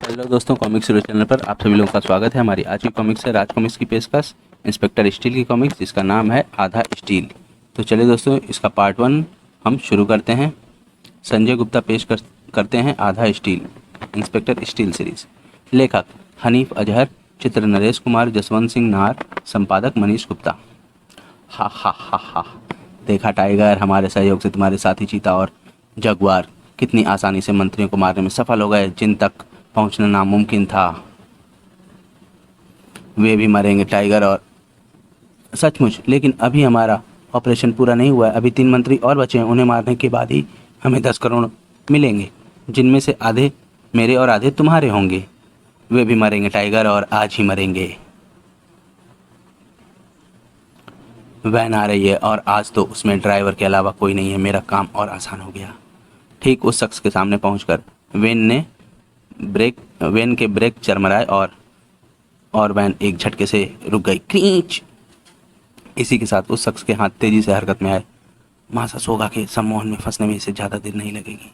Hello दोस्तों, comics hero channel पर आप सभी लोगों का स्वागत है। हमारी आज की कॉमिक्स है राज कॉमिक्स की पेशकश इंस्पेक्टर स्टील की कॉमिक्स, जिसका नाम है आधा स्टील। तो चलिए दोस्तों, इसका पार्ट 1 हम शुरू करते हैं। संजय गुप्ता करते हैं आधा स्टील इंस्पेक्टर स्टील सीरीज। लेखक हनीफ अजहर, चित्र नरेश कुमार, जसवंत सिंह नाहर, संपादक मनीष गुप्ता। हा हा हा हा, देखा टाइगर, हमारे सहयोग से तुम्हारे साथी चीता और जगुआर कितनी आसानी से मंत्रियों को मारने में सफल हो गए, जिन तक पहुंचना नामुमकिन था वे भी मरेंगे टाइगर। और सचमुच, लेकिन अभी हमारा ऑपरेशन पूरा नहीं हुआ है। अभी 3 मंत्री और बचे हैं। उन्हें मारने के बाद ही हमें 10 करोड़ मिलेंगे, जिनमें से आधे मेरे और आधे तुम्हारे होंगे। वे भी मरेंगे टाइगर, और आज ही मरेंगे। वैन आ रही है और आज तो उसमें ड्राइवर के अलावा कोई नहीं है। मेरा काम और आसान हो गया। ठीक उस शख्स के सामने पहुंचकर वैन के ब्रेक चरमराए और वैन एक झटके से रुक गई। क्रींच। इसी के साथ उस शख्स के हाथ तेजी से हरकत में आए। मासा सोगा के सम्मोहन में फंसने में इसे ज्यादा देर नहीं लगेगी।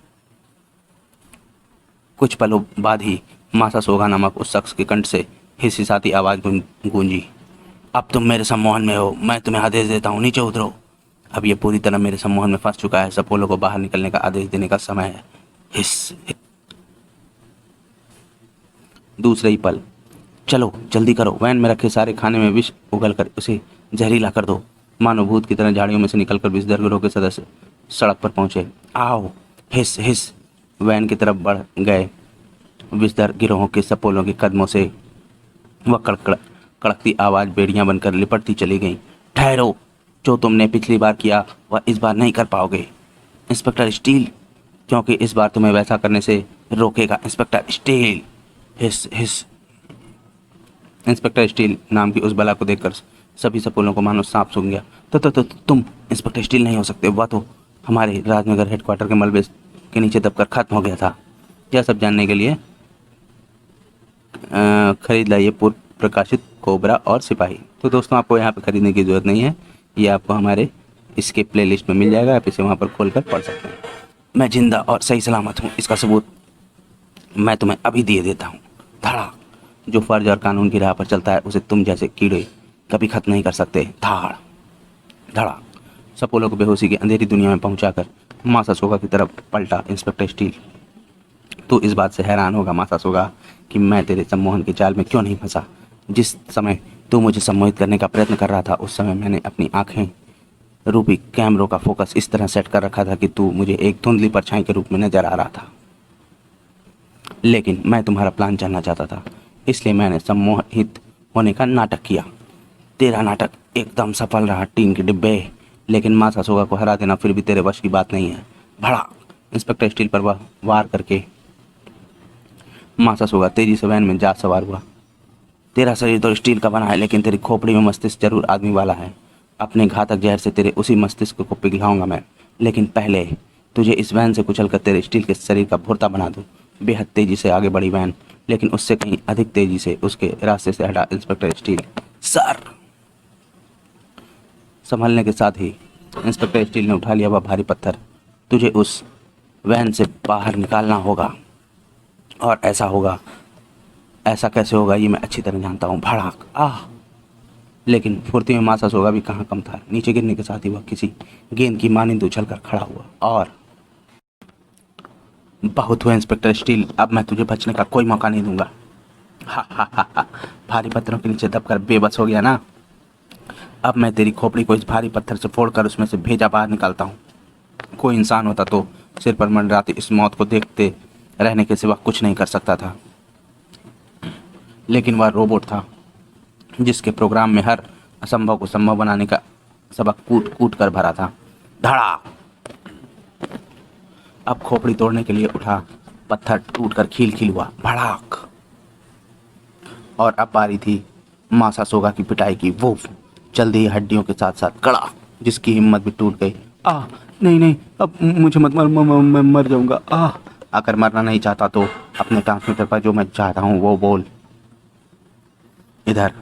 कुछ पलों बाद ही मासा सोगा नामक उस शख्स के कंठ से हिसहिसाती आवाज गूंजी। अब तुम मेरे सम्मोहन में हो। मैं तुम्हें आदेश देता हूँ, नीचे उतरो। अब ये पूरी तरह मेरे सम्मोहन में फंस चुका है। सपोलो को बाहर निकलने का आदेश देने का समय है। हिस। दूसरे ही पल, चलो जल्दी करो, वैन में रखे सारे खाने में विष उगलकर उसे जहरीला कर दो। मानो भूत की तरह झाड़ियों में से निकलकर विषधर गिरोह के सदस्य सड़क पर पहुंचे। आओ। हिस हिस। वैन की तरफ बढ़ गए। विषधर गिरोहों के सपोलों के कदमों से वह कड़कती आवाज बेड़ियां बनकर लिपटती चली गई। ठहरो, जो तुमने पिछली बार किया वह इस बार नहीं कर पाओगे इंस्पेक्टर स्टील, क्योंकि इस बार तुम्हें वैसा करने से रोकेगा इंस्पेक्टर स्टील। हिस हिस। इंस्पेक्टर स्टील नाम की उस बला को देखकर सभी सपोलों को मानो सांप सूंघ गया। तो तुम इंस्पेक्टर स्टील नहीं हो सकते। वह तो हमारे राजनगर हेडक्वार्टर के मलबे के नीचे दबकर खत्म हो गया था। यह सब जानने के लिए खरीद लाइए पूर्व प्रकाशित कोबरा और सिपाही। तो दोस्तों, आपको यहाँ पे खरीदने की ज़रूरत नहीं है। ये आपको हमारे इसके प्लेलिस्ट में मिल जाएगा। आप इसे वहाँ पर खोल कर पढ़ सकते हैं। मैं जिंदा और सही सलामत हूँ, इसका सबूत मैं तुम्हें अभी दिए देता हूँ। धड़ा। जो फर्ज और कानून की राह पर चलता है उसे तुम जैसे कीड़े कभी खत्म नहीं कर सकते। धाड़ धड़ा। सपोलो को बेहोशी की अंधेरी दुनिया में पहुंचाकर मासा सोगा की तरफ पलटा इंस्पेक्टर स्टील। तो इस बात से हैरान होगा मासा सोगा कि मैं तेरे सम्मोहन के जाल में क्यों नहीं फंसा। जिस समय तू मुझे सम्मोहित करने का प्रयत्न कर रहा था, उस समय मैंने अपनी आंखें रूपी कैमरों का फोकस इस तरह सेट कर रखा था कि तू मुझे एक धुंधली परछाई के रूप में नजर आ रहा था। लेकिन मैं तुम्हारा प्लान जानना चाहता था, इसलिए मैंने सम्मोहित होने का नाटक किया। तेरा नाटक एकदम सफल रहा टीन के डिब्बे, लेकिन मासा सोगा को हरा देना फिर भी तेरे वश की बात नहीं है। भड़ा। इंस्पेक्टर स्टील पर वह वार करके मासा सोगा तेजी से वैन में जा सवार हुआ। तेरा शरीर तो स्टील का बना है, लेकिन तेरी खोपड़ी में मस्तिष्क जरूर आदमी वाला है। अपने घातक जहर से तेरे उसी मस्तिष्क को पिघलाऊंगा मैं, लेकिन पहले तुझे इस वैन से कुचलकर तेरे स्टील के शरीर का भुर्ता बना दूं। बेहद तेजी से आगे बढ़ी वैन, लेकिन उससे कहीं अधिक तेजी से उसके रास्ते से हटा इंस्पेक्टर स्टील। सर। संभलने के साथ ही इंस्पेक्टर स्टील ने उठा लिया वह भारी पत्थर। तुझे उस वैन से बाहर निकालना होगा, और ऐसा कैसे होगा ये मैं अच्छी तरह जानता हूँ। भड़ाक। आह। लेकिन फुर्ती में मासा सोगा भी कहाँ कम था। नीचे गिरने के साथ ही वह किसी गेंद की मानिंद उछल कर खड़ा हुआ। और बहुत हुआ इंस्पेक्टर स्टील, अब मैं तुझे बचने का कोई मौका नहीं दूंगा। हा हा हा हा। भारी पत्थरों के नीचे दबकर बेबस हो गया ना। अब मैं तेरी खोपड़ी को इस भारी पत्थर से फोड़कर उसमें से भेजा बाहर निकालता हूँ। कोई इंसान होता तो सिर पर मंडराती इस मौत को देखते रहने के सिवा कुछ नहीं कर सकता था, लेकिन वह रोबोट था जिसके प्रोग्राम में हर असंभव को संभव बनाने का सबक कूट कूट कर भरा था। धड़ा। अब खोपड़ी तोड़ने के लिए उठा पत्थर टूटकर खील खील हुआ। भड़ाक। और अब बारी थी मासा सोगा की पिटाई की। वो जल्दी ही हड्डियों के साथ साथ कड़ा, जिसकी हिम्मत भी टूट गई। नहीं नहीं, अब मुझे मत मार, मैं मर जाऊंगा। अगर मरना नहीं चाहता तो अपने ट्रांसमीटर पर जो मैं चाहता हूँ वो बोल। इधर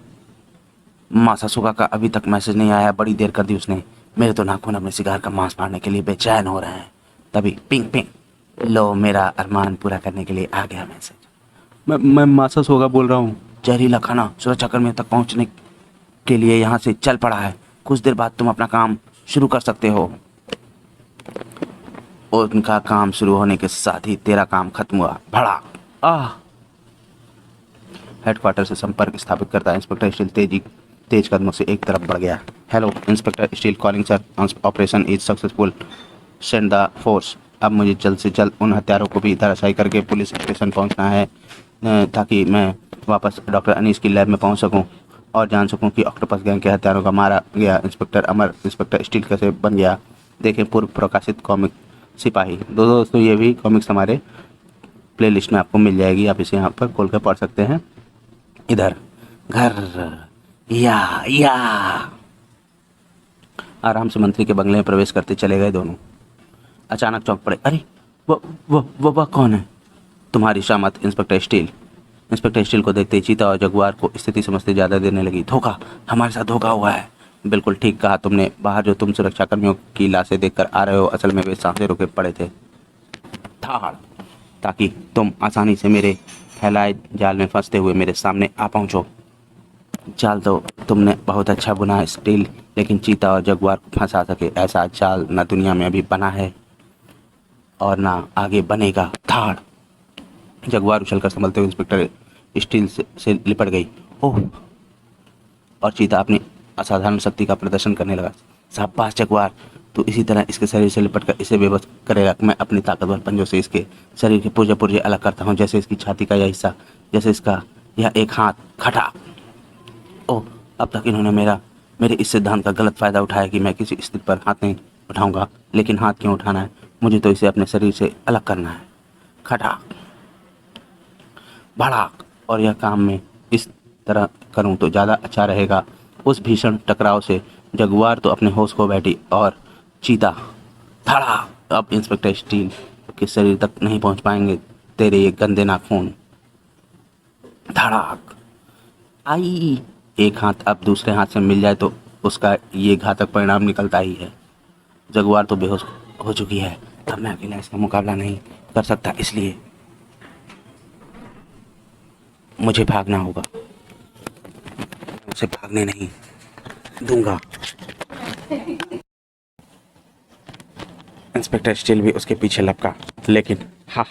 मासा सोगा का अभी तक मैसेज नहीं आया। बड़ी देर कर दी उसने। मेरे तो नाखून अपने सिगार का मांस मारने के लिए बेचैन हो रहे हैं। तभी पिंग पिंग। लो, मेरा अरमान पूरा करने के लिए आ गया मैसेज। मैं मासस होगा बोल रहा हूँ। जहरीला खाना सुरक्षाकर्मियों तक पहुँचने के लिए यहाँ से चल पड़ा है। कुछ देर बाद तुम अपना काम शुरू कर सकते हो। और उनका काम शुरू होने के साथ ही तेरा काम खत्म हुआ। भड़ाक। आह। हेडक्वार्टर से संपर्क स्थापित करता इंस्पेक्टर स्टील तेज कदमों से एक तरफ बढ़ गया। Hello inspector steel calling sir, operation is successful, send the force. अब मुझे जल्द से जल्द उन हत्यारों को भी धराशायी करके पुलिस स्टेशन पहुंचना है, ताकि मैं वापस डॉक्टर अनीस की लैब में पहुंच सकूं और जान सकूं कि ऑक्टोपस गैंग के हत्यारों का मारा गया इंस्पेक्टर अमर इंस्पेक्टर स्टील कैसे बन गया। देखें पूर्व प्रकाशित कॉमिक सिपाही। दोस्तों ये भी कॉमिक्स हमारे प्लेलिस्ट में आपको मिल जाएगी, आप इसे यहाँ पर खोल कर पढ़ सकते हैं। इधर घर या आराम से मंत्री के बंगले में प्रवेश करते चले गए दोनों। अचानक चौंक पड़े। अरे वो कौन है? तुम्हारी शामत इंस्पेक्टर स्टील। इंस्पेक्टर स्टील को देखते ही चीता और जगुआर को स्थिति समझते ज़्यादा देने लगी। धोखा, हमारे साथ धोखा हुआ है। बिल्कुल ठीक कहा तुमने। बाहर जो तुम सुरक्षाकर्मियों की लाशें देखकर आ रहे हो, असल में वे सांसें रुके पड़े थे थाड़, ताकि तुम आसानी से मेरे फैलाए जाल में फंसते हुए मेरे सामने आ पहुंचो। जाल तो तुमने बहुत अच्छा बुना है स्टील, लेकिन चीता और जगुआर को फंसा सके ऐसा जाल न दुनिया में अभी बना है और ना आगे बनेगा। थाड़। जगुआर उछलकर संभलते हुए इंस्पेक्टर स्टील से लिपट गई। ओह। और चीता अपनी असाधारण शक्ति का प्रदर्शन करने लगा। शाबाश जगुआर, तो इसी तरह इसके शरीर से लिपटकर इसे बेबस करेगा। मैं अपनी ताकतवर पंजों से इसके शरीर के पुर्जे पुर्जे अलग करता हूँ, जैसे इसकी छाती का यह हिस्सा, जैसे इसका यह एक हाथ। खटा। ओह, अब तक इन्होंने मेरे इस सिद्धांत का गलत फ़ायदा उठाया कि मैं किसी स्थिति पर हाथ नहीं उठाऊंगा। लेकिन हाथ क्यों उठाना है? मुझे तो इसे अपने शरीर से अलग करना है। खटाक भड़ाक। और यह काम मैं इस तरह करूं तो ज़्यादा अच्छा रहेगा। उस भीषण टकराव से जगुआर तो अपने होश खो बैठी और चीता धड़ा। अब इंस्पेक्टर स्टील के शरीर तक नहीं पहुंच पाएंगे तेरे ये गंदे नाखून। धड़ाक। आई। एक हाथ अब दूसरे हाथ से मिल जाए तो उसका ये घातक परिणाम निकलता ही है। जगुआर तो बेहोश हो चुकी है। अब मैं अकेला इसका मुकाबला नहीं कर सकता, इसलिए मुझे भागना होगा। उसे भागने नहीं दूंगा। इंस्पेक्टर स्टील भी उसके पीछे लपका, लेकिन हा,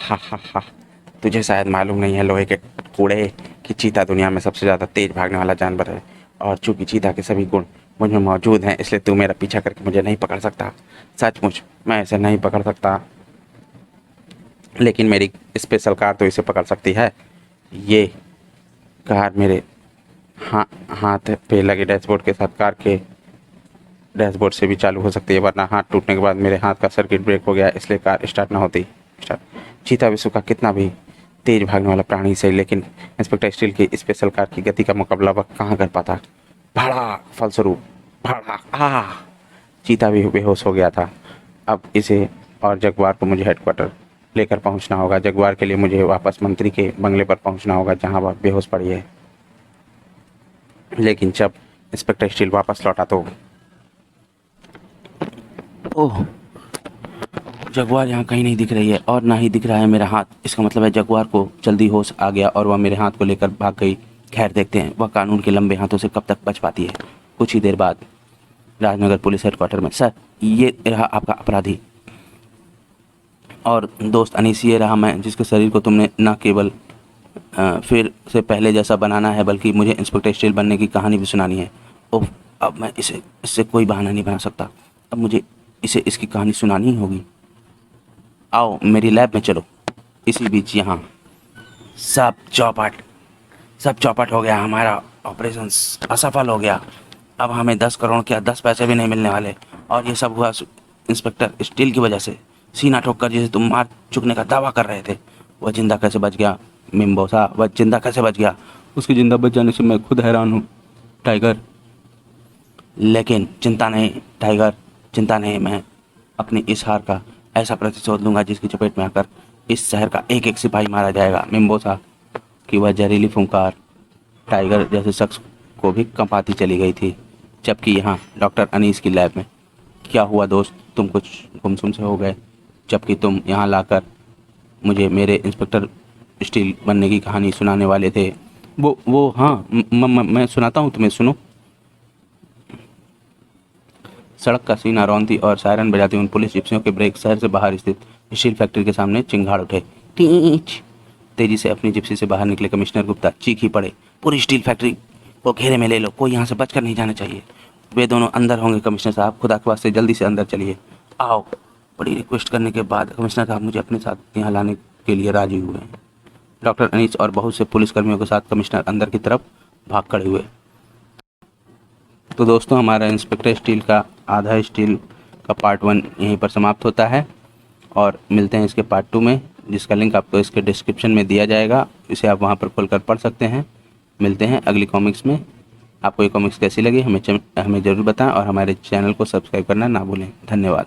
तुझे शायद मालूम नहीं है लोहे के कूड़े कि चीता दुनिया में सबसे ज़्यादा तेज भागने वाला जानवर है, और चूंकि चीता के सभी गुण मुझ में मौजूद हैं, इसलिए तू मेरा पीछा करके मुझे नहीं पकड़ सकता। सचमुच मैं इसे नहीं पकड़ सकता, लेकिन मेरी स्पेशल कार तो इसे पकड़ सकती है। ये कार मेरे हाथ पे लगे डैशबोर्ड के साथ कार के डैशबोर्ड से भी चालू हो सकती है, वरना हाथ टूटने के बाद मेरे हाथ का सर्किट ब्रेक हो गया, इसलिए कार स्टार्ट ना होती। चीता विश्व का कितना भी तेज भागने वाला प्राणी से, लेकिन इंस्पेक्टर स्टील की स्पेशल कार की गति का मुकाबला वह कहाँ कर पाता। भड़ाक। फलस्वरूप भड़ाक। चीता भी बेहोश हो गया था। अब इसे और जगुआर को मुझे हेडक्वार्टर लेकर पहुंचना होगा। जगुआर के लिए मुझे वापस मंत्री के बंगले पर पहुंचना होगा, जहां वह बेहोश पड़ी है। लेकिन जब इंस्पेक्टर स्टील वापस लौटा तो ओह, जगुआर यहाँ कहीं नहीं दिख रही है, और ना ही दिख रहा है मेरा हाथ। इसका मतलब है जगुआर को जल्दी होश आ गया और वह मेरे हाथ को लेकर भाग गई। खैर देखते हैं वह कानून के लंबे हाथों से कब तक बच पाती है। कुछ ही देर बाद राजनगर पुलिस हेडक्वार्टर में। सर, ये रहा आपका अपराधी और दोस्त अनीस। ये रहा मैं, जिसके शरीर को तुमने न केवल फिर से पहले जैसा बनाना है, बल्कि मुझे इंस्पेक्टर स्टील बनने की कहानी भी सुनानी है। ओह, अब मैं इससे कोई बहाना नहीं बना सकता। अब मुझे इसे इसकी कहानी सुनानी ही होगी। आओ मेरी लैब में चलो। इसी बीच यहाँ सब चौपट हो गया। हमारा ऑपरेशन असफल हो गया। अब हमें 10 करोड़ क्या 10 पैसे भी नहीं मिलने वाले, और ये सब हुआ इंस्पेक्टर स्टील की वजह से। सीना ठोककर जिसे तुम मार चुकने का दावा कर रहे थे, वह जिंदा कैसे बच गया? मिम्बोसा, वह जिंदा कैसे बच गया? उसके जिंदा बच जाने से मैं खुद हैरान हूँ टाइगर। लेकिन चिंता नहीं टाइगर, चिंता नहीं। मैं अपनी इस हार का ऐसा प्रतिशोध लूंगा जिसकी चपेट में आकर इस शहर का एक एक सिपाही मारा जाएगा। मिम्बोसा की वह जहरीली फुंकार टाइगर जैसे शख्स को भी कंपाती चली गई थी। जबकि यहाँ डॉक्टर अनीस की लैब में क्या हुआ दोस्त? तुम कुछ गुमसुम से हो गए, जबकि तुम यहाँ लाकर मुझे मेरे इंस्पेक्टर स्टील बनने की कहानी सुनाने वाले थे। वो हाँ, मैं सुनाता हूँ तुम्हें, सुनो। सड़क का सीना रौंदती और सायरन बजाती उन पुलिस जिप्सियों के ब्रेक शहर से बाहर स्थित स्टील फैक्ट्री के सामने चिंगाड़ उठे। टीच। तेजी से अपनी जिप्सी से बाहर निकले कमिश्नर गुप्ता चीख ही पड़े, पूरी स्टील फैक्ट्री को घेरे में ले लो, कोई यहाँ से बचकर नहीं जाना चाहिए। वे दोनों अंदर होंगे कमिश्नर साहब, खुदा के वास्ते जल्दी से अंदर चलिए। आओ। बड़ी रिक्वेस्ट करने के बाद कमिश्नर साहब मुझे अपने साथ यहाँ लाने के लिए राजी हुए हैं। डॉक्टर अनीस और बहुत से पुलिसकर्मियों के साथ कमिश्नर अंदर की तरफ भाग खड़े हुए। तो दोस्तों, हमारा इंस्पेक्टर स्टील का आधा स्टील का पार्ट 1 यहीं पर समाप्त होता है और मिलते हैं इसके पार्ट 2 में, जिसका लिंक आपको इसके डिस्क्रिप्शन में दिया जाएगा। इसे आप वहां पर खोलकर पढ़ सकते हैं। मिलते हैं अगली कॉमिक्स में। आपको ये कॉमिक्स कैसी लगी हमें ज़रूर बताएं और हमारे चैनल को सब्सक्राइब करना ना भूलें। धन्यवाद।